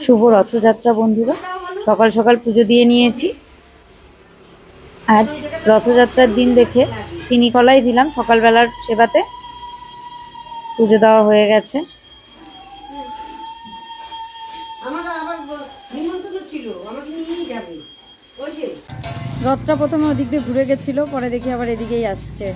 শুভ রথযাত্রা বন্ধুরা। সকাল সকাল পুজো দিয়ে নিয়েছি। আজ রথযাত্রার দিন দেখে চিনি কলাই দিলাম সকালবেলার সেবাতে। পুজো দেওয়া হয়ে গেছে। রথটা প্রথমে ওদিক দিয়ে ঘুরে গেছিল, পরে দেখি আবার এদিকেই আসছে।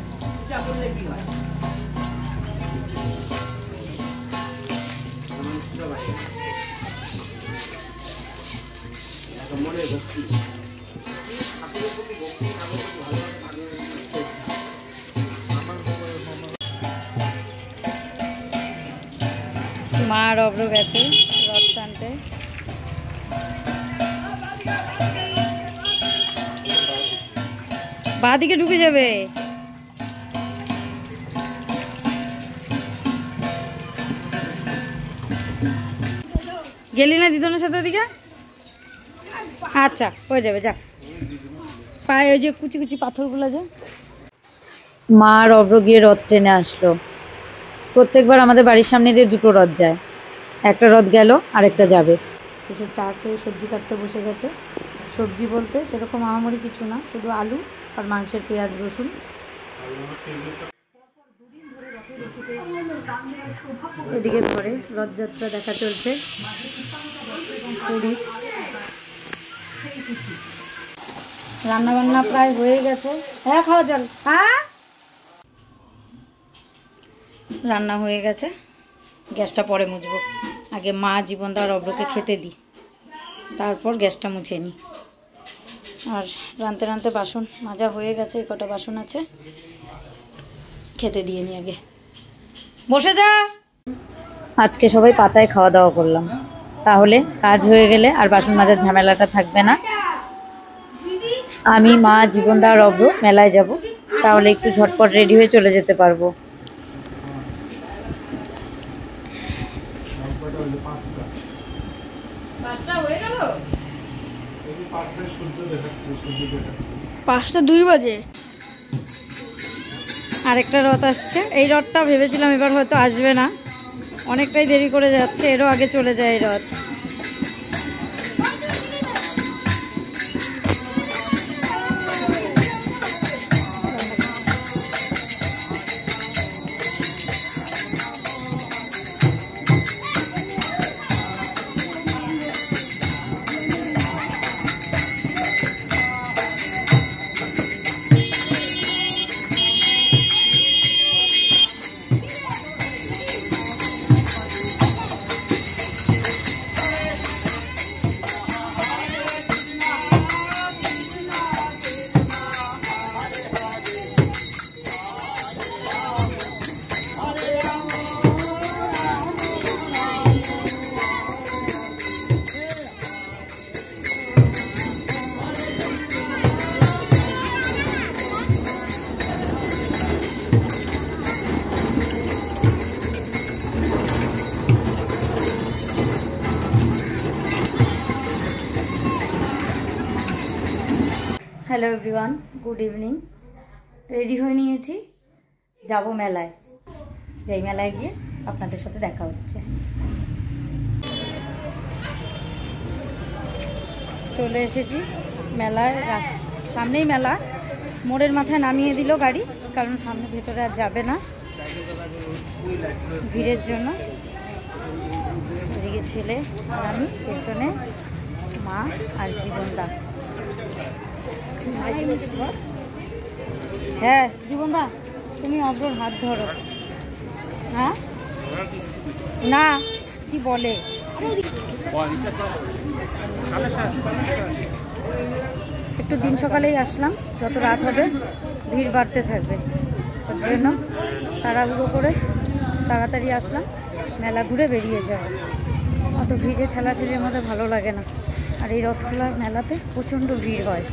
মা আর অব্র গেছে রথ টানতে। বাঁ দিকে ঢুকে যাবে। গেলি না দিদনের সাথে ওদিকে? আচ্ছা হয়ে যাবে, যা। পায়ে ওই যে কুচি কুচি পাথরগুলো যে। মা আর অব্র গিয়ে রথ টেনে আসলো। প্রত্যেকবার আমাদের বাড়ির সামনে দিয়ে দুটো রথ যায়, একটা রথ গেল আরেকটা যাবে। এসে চা খেয়ে সবজি কাটতে বসে গেছে। সবজি বলতে সেরকম আহামরি কিছু না, শুধু আলু আর মাংসের পেঁয়াজ রসুন। এদিকে ঘরে রথযাত্রা দেখা চলছে। রান্না বান্না প্রায় হয়ে গেছে। হ্যাঁ খাওয়া জল। হ্যাঁ রান্না হয়ে গেছে। গ্যাসটা পরে মুছবো। আগে মা জীবনদা আর অব্রকে খেতে দিই, তারপর গ্যাসটা মুছে নিই। আর রাঁধতে রাঁধতে বাসন মাজা হয়ে গেছে, এই কটা বাসন আছে, খেতে দিয়ে নিই আগে। বসে যা। আজকে সবাই পাতায় খাওয়া দাওয়া করলাম, তাহলে কাজ হয়ে গেলে আর বাসন মাজার ঝামেলাটা থাকবে না। আমি মা জীবনদা আর অব্র মেলায় যাব, তাহলে একটু ঝটপট রেডি হয়ে চলে যেতে পারবো। পাঁচটা 2 বাজে। আরেকটা রথ আসছে। এই রথটা ভেবেছিলাম এবার হয়তো আসবে না, অনেকটাই দেরি করে যাচ্ছে। এরও আগে চলে যায় এই রথ। Hello everyone, good evening. Ready হয়ে নিয়েছি, যাব মেলায়। যেই মেলায় গিয়ে আপনাদের সাথে দেখা হচ্ছে। চলে এসেছি মেলায়। সামনেই মেলা। মোড়ের মাথায় নামিয়ে দিল গাড়ি, কারণ সামনে ভেতরে আর যাবে না ভিড়ের জন্য। এদিকে ছেলে আর আমি, পেছনে মা আর জীবনদা। হ্যাঁ জীবনদা, তুমি অব্রর হাত ধরো। হ্যাঁ না কি বলে, একটু দিন সকালেই আসলাম, যত রাত হবে ভিড় বাড়তে থাকবে, তার জন্য তাড়াহুড়ো করে তাড়াতাড়ি আসলাম। মেলা ঘুরে বেরিয়ে যাবো। অত ভিড়ে ঠেলাঠেলির মধ্যে ভালো লাগে না। আর এই রথখোলার মেলাতে প্রচণ্ড ভিড় হয়।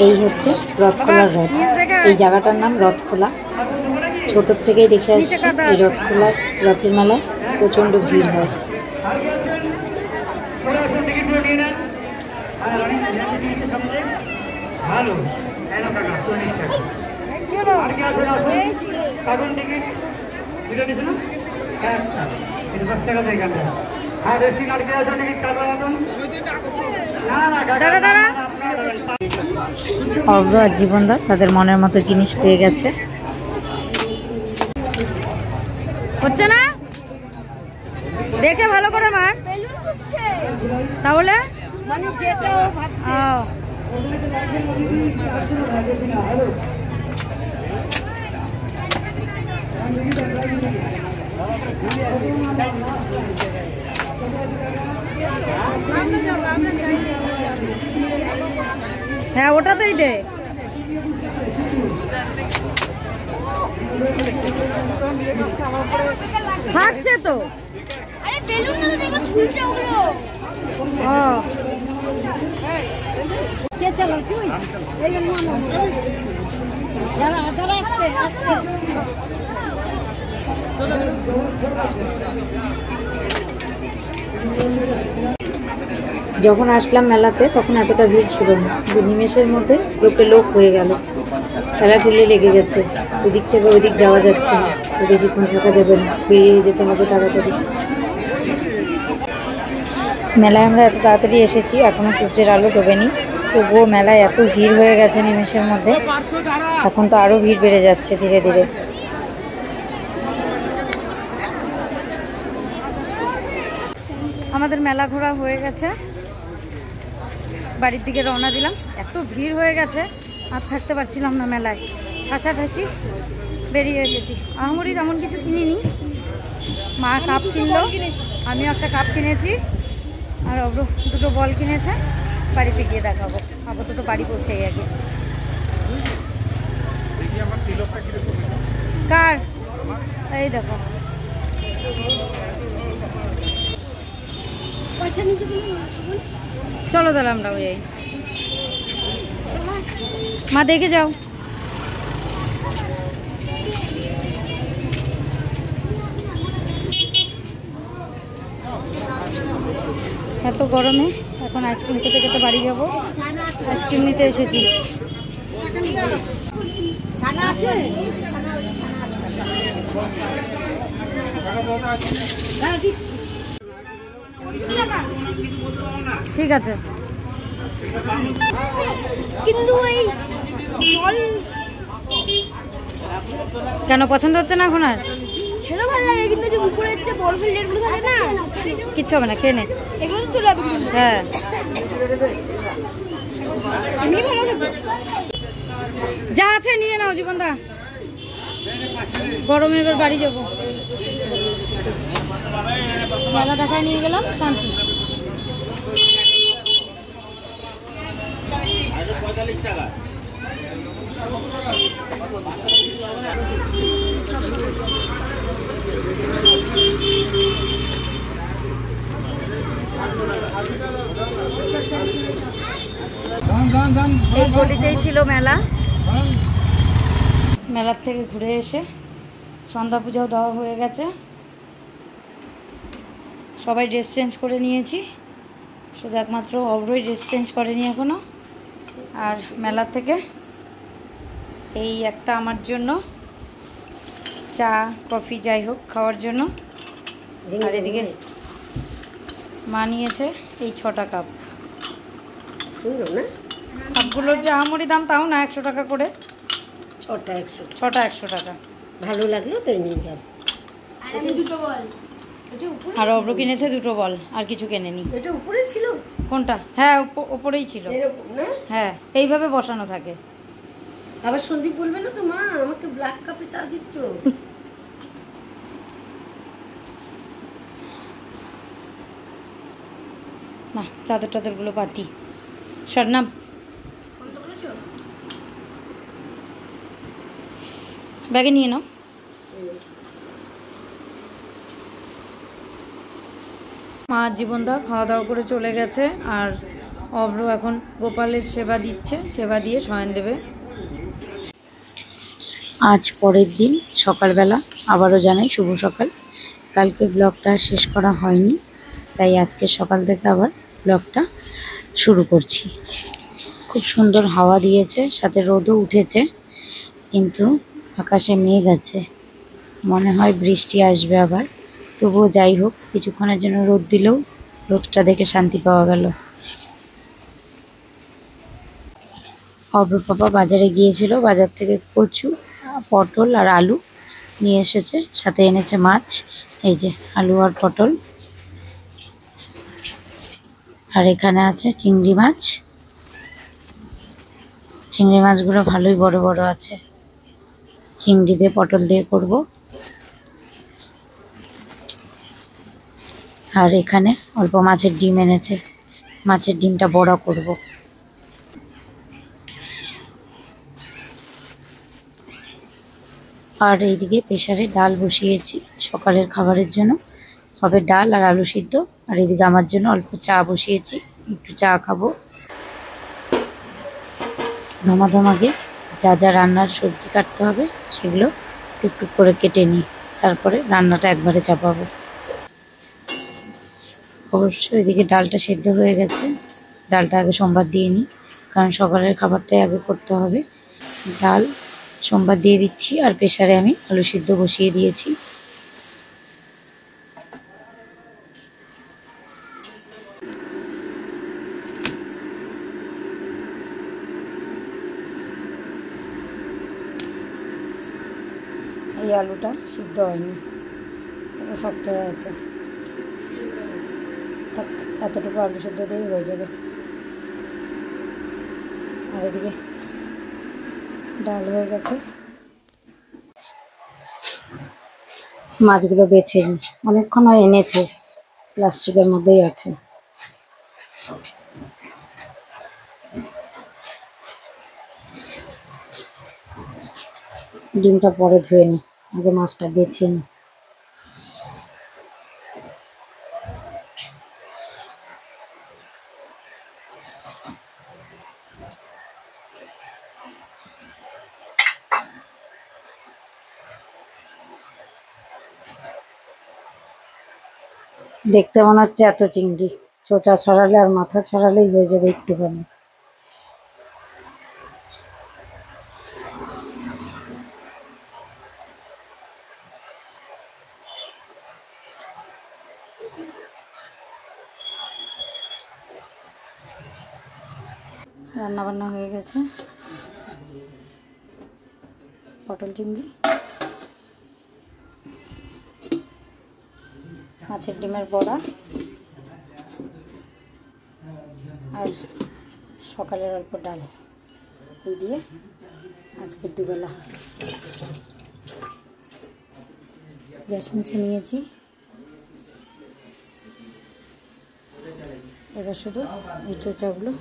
এই হচ্ছে রথখোলার রথ। এই জায়গাটার নাম রথখোলা। ছোটোর থেকেই দেখে আসছি এই রথখোলার রথের মেলায় প্রচণ্ড ভিড় হয়। অব্র আর জীবনদা তাদের মনের মতো জিনিস পেয়ে গেছে। হচ্ছে না দেখে ভালো করে মার তাহলে হ্যাঁ ওটাতেই দে। ফাটছে তো। আরে বেলুন না দেখো ঝুলছে ওগুলো। ও কে চালাও তুই? এই না না দাঁড়া দাঁড়া আস্তে আস্তে। যখন আসলাম মেলাতে তখন এতটা ভিড় ছিল না, নিমেষের মধ্যে লোকে লোক হয়ে গেল। খেলা ঠেলে লেগে গেছে, ওদিক থেকে ওদিক যাওয়া যাচ্ছে না, বেশিক্ষণ থাকা যাবে না, বেরিয়ে যেতে হবে তাড়াতাড়ি। মেলায় আমরা এত তাড়াতাড়ি এসেছি, এখনো সূর্যের আলো ডোবেনি, তবুও মেলায় এত ভিড় হয়ে গেছে নিমেষের মধ্যে। এখন তো আরও ভিড় বেড়ে যাচ্ছে ধীরে ধীরে। আমাদের মেলা ঘোরা হয়ে গেছে, বাড়ির দিকে রওনা দিলাম। এত ভিড় হয়ে গেছে আর থাকতে পারছিলাম না মেলায়, ঠাসাঠাসি বেরিয়ে এসেছি। আহামরি তেমন কিছু কিনিনি, মা কাপ কিনলো, আমিও একটা কাপ কিনেছি, আর অব্র দুটো বল কিনেছে। বাড়িতে গিয়ে দেখাবো, আপাতত বাড়ি পৌঁছেই আগে। কার এই দেখো চলো তাহলে আমরা ওই মা দেখে যাও। এত গরমে এখন আইসক্রিম খেতে খেতে বাড়ি যাবো। আইসক্রিম নিতে এসেছি। ঠিক আছে, কিন্তু এই কেন পছন্দ হচ্ছে না এখন? আর সেটা ভালো লাগে, কিন্তু যে উপরে যে বল ফিল্ডারগুলো থাকে না, কিচ্ছু হবে না, খেয়ে নে। এগুলো তো চলে যাবে। হ্যাঁ এমনি ভালো লাগবে, যা আছে নিয়ে নাও জীবনদা। গরমে এবার বাড়ি যাবো। মেলা দেখায় নিয়ে গেলাম, শান্তি। এই গলিতেই ছিল মেলা। মেলার থেকে ঘুরে এসে সন্ধ্যা পূজাও দেওয়া হয়ে গেছে, সবাই ড্রেস চেঞ্জ করে নিয়েছি, শুধু একমাত্র অব্রই ড্রেস চেঞ্জ করেনি এখনো। আর মেলার থেকে এই একটা আমার জন্য চা কফি যাই হোক খাওয়ার জন্য, আর এদিকে মা নিয়েছে এই 6টা কাপ। কাপগুলোর যে আমরি দাম তাও না, 100 টাকা করে। 6টা 100 টাকা। ভালো লাগলো তাই নিয়ে যাব। আর অব্র কিনেছে 2টো বল, আর কিছু কেনেনি। এটা উপরে ছিল? কোনটা? হ্যাঁ উপরেই ছিল। এরকম না? হ্যাঁ এইভাবে বসানো থাকে। আবার সন্দীপ বলবে না তো মা আমাকে ব্ল্যাক কাপে চা দিচ্ছ। না চাদর টাদরগুলো পাতি সরনাম। ব্যাগে নিয়ে নাও। মা জীবনদা খাওয়া দাওয়া করে চলে গেছে, আর অব্র এখন গোপালের সেবা দিচ্ছে, সেবা দিয়ে শয়ন দেবে। আজ পরের দিন সকালবেলা আবারও জানাই শুভ সকাল। কালকে ব্লগটা শেষ করা হয়নি, তাই আজকে সকাল থেকে আবার ব্লগটা শুরু করছি। খুব সুন্দর হাওয়া দিয়েছে, সাথে রোদও উঠেছে, কিন্তু আকাশে মেঘ আছে, মনে হয় বৃষ্টি আসবে আবার। তবুও যাই হোক, কিছুক্ষণের জন্য রোদ দিলেও রোদটা দেখে শান্তি পাওয়া গেল। অব্রুর পাপা বাজারে গিয়েছিল, বাজার থেকে কচু, পটল আর আলু নিয়ে এসেছে, সাথে এনেছে মাছ। এই যে আলু আর পটল। আর এখানে আছে চিংড়ি মাছ। চিংড়ি মাছগুলো ভালোই বড় বড় আছে। চিংড়ি দিয়ে পটল দিয়ে করব। আর এখানে অল্প মাছের ডিম এনেছে, মাছের ডিমটা বড়া করব। আর এইদিকে প্রেসারে ডাল বসিয়েছি সকালের খাবারের জন্য, হবে ডাল আর আলু সিদ্ধ। আর এদিকে আমার জন্য অল্প চা বসিয়েছি, একটু চা খাবো। ধমাধমাগে যা যা রান্নার সবজি কাটতে হবে সেগুলো টুকটুক করে কেটে নিই, তারপরে রান্নাটা একবারে চাপাবো। অবশ্য এদিকে ডালটা সেদ্ধ হয়ে গেছে, ডালটা আগে সোমবার দিয়ে নিই, কারণ সকালের খাবারটাই আগে করতে হবে। ডাল সোমবার দিয়ে দিচ্ছি, আর প্রেসারে আমি আলু সিদ্ধ বসিয়ে দিয়েছি। এই আলুটা সিদ্ধ হয়নি, পুরো শক্ত হয়ে আছে। থাক, এতটুকু আলু সিদ্ধ দিয়েই হয়ে যাবে। আর এদিকে ডাল হয়ে গেছে। মাছগুলো বেছে নিই, অনেকক্ষণ এনেছে, প্লাস্টিকের মধ্যেই আছে। ডিমটা পরে ধুয়ে নিই, আগে মাছটা বেছে নিই। দেখতে মনে হচ্ছে এত চিংড়ি, চোচা ছড়ালে আর মাথা ছড়ালেই হয়ে যাবে একটুখানি। রান্না বান্না হয়ে গেছে। পটল চিংড়ি, মাছের ডিমের বড়া, আর সকালের অল্প ডাল, এই দিয়ে আজকের দুবেলা। গ্যাস মুছে নিয়েছি, এবার শুধু এই চোচাগুলো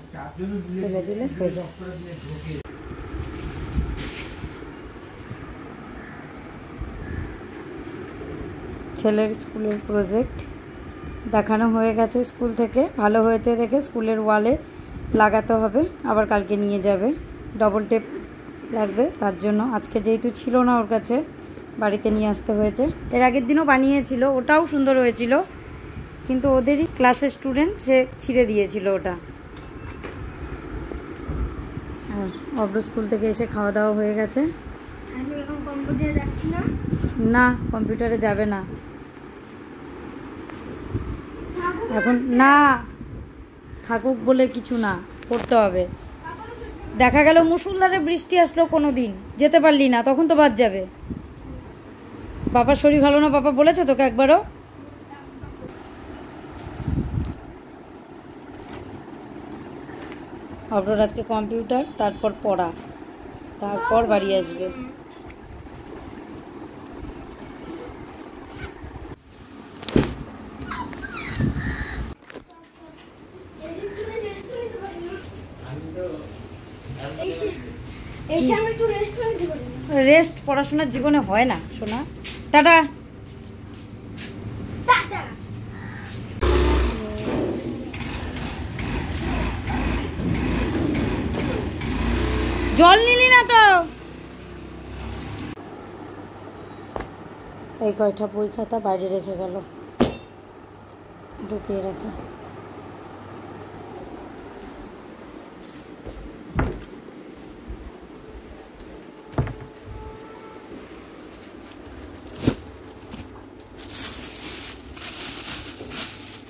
ফেলে দিলে হয়ে যায়। ছেলের স্কুলের প্রজেক্ট দেখানো হয়ে গেছে স্কুল থেকে, ভালো হয়েছে দেখে স্কুলের ওয়ালে লাগাতে হবে, আবার কালকে নিয়ে যাবে। ডবল টেপ লাগবে, তার জন্য আজকে যেহেতু ছিল না ওর কাছে, বাড়িতে নিয়ে আসতে হয়েছে। এর আগের দিনও বানিয়েছিল, ওটাও সুন্দর হয়েছিল, কিন্তু ওদেরই ক্লাসের স্টুডেন্ট, সে ছিঁড়ে দিয়েছিল ওটা। আর অব্র স্কুল থেকে এসে খাওয়া দাওয়া হয়ে গেছে। আমি এখন কম্পিউটারে যাচ্ছি না। না, কম্পিউটারে যাবে না এখন, না থাকুক বলে কিছু না, পড়তে হবে। দেখা গেল মুষলধারে বৃষ্টি আসলো, কোনো দিন যেতে পারলি না, তখন তো বাদ যাবে। বাবার শরীর ভালো না, বাবা বলেছে তোকে একবারও? অব্রর আজকে কম্পিউটার, তারপর পড়া, তারপর বাড়ি আসবে। রেস্ট পড়াশোনার জীবনে হয় না সোনা। টাটা। জল নিলি না তো? এই কয়টা বই খাতা বাইরে রেখে গেল, ঢুকিয়ে রাখি।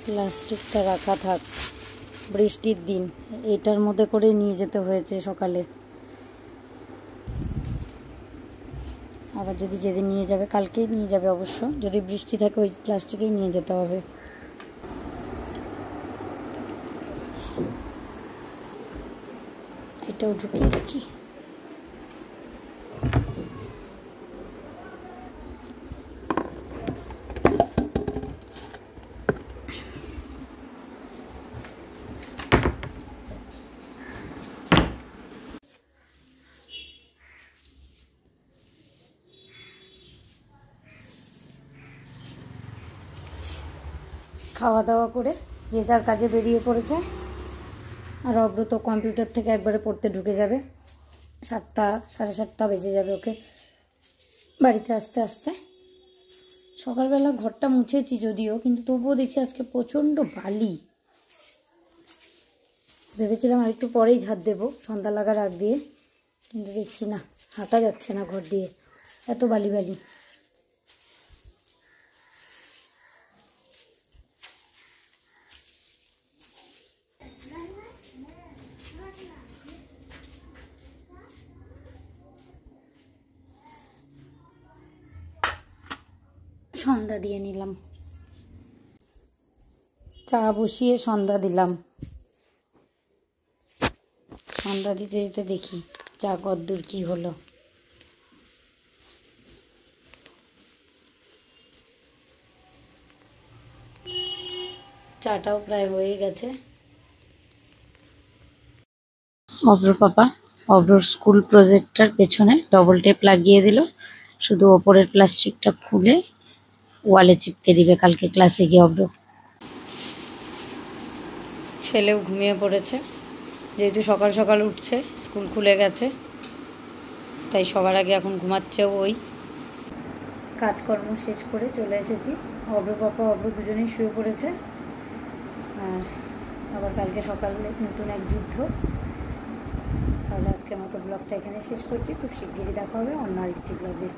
প্লাস্টিকটা রাখা থাক, বৃষ্টির দিন এটার মধ্যে করে নিয়ে যেতে হয়েছে সকালে। আবার যদি যেদিন নিয়ে যাবে, কালকেই নিয়ে যাবে অবশ্য, যদি বৃষ্টি থাকে ওই প্লাস্টিকেই নিয়ে যেতে হবে। এটাও ঢুকিয়ে রাখি। খাওয়া দাওয়া করে যে যার কাজে বেরিয়ে পড়েছে। আর অব্র তো কম্পিউটার থেকে একবারে পড়তে ঢুকে যাবে, 7টা 7:30 বেজে যাবে ওকে বাড়িতে আসতে আসতে। সকালবেলা ঘরটা মুছেছি যদিও, কিন্তু তবুও দেখছি আজকে প্রচণ্ড বালি। ভেবেছিলাম আর একটু পরেই ঝাড় দেবো সন্ধ্যা লাগার আগ দিয়ে, কিন্তু দেখছি না, হাঁটা যাচ্ছে না ঘর দিয়ে, এত বালি বালি। সন্ধ্যা দিয়ে নিলাম, চা বসিয়ে সন্ধ্যা দিলাম। সন্ধ্যা দিতে দিতে দেখি চা কদ্দূর কি হলো। চাটাও প্রায় হয়ে গেছে। অব্র পাপা অব্রর স্কুল প্রজেক্টটার পেছনে ডবল টেপ লাগিয়ে দিল, শুধু ওপরের প্লাস্টিকটা খুলে ওয়ালে চিপকে দিবে কালকে ক্লাসে গিয়ে। অব্র ছেলেও ঘুমিয়ে পড়েছে, যেহেতু সকাল সকাল উঠছে, স্কুল খুলে গেছে, তাই সবার আগে এখন ঘুমাচ্ছেও ওই। কাজকর্ম শেষ করে চলে এসেছি। অব্র পাপা অব্র দুজনেই শুয়ে পড়েছে। আর আবার কালকে সকালে নতুন এক যুদ্ধ। তাহলে আজকের মতো ব্লগটা এখানে শেষ করছি, খুব শিগগিরই দেখা হবে অন্য আরেকটি ব্লগে।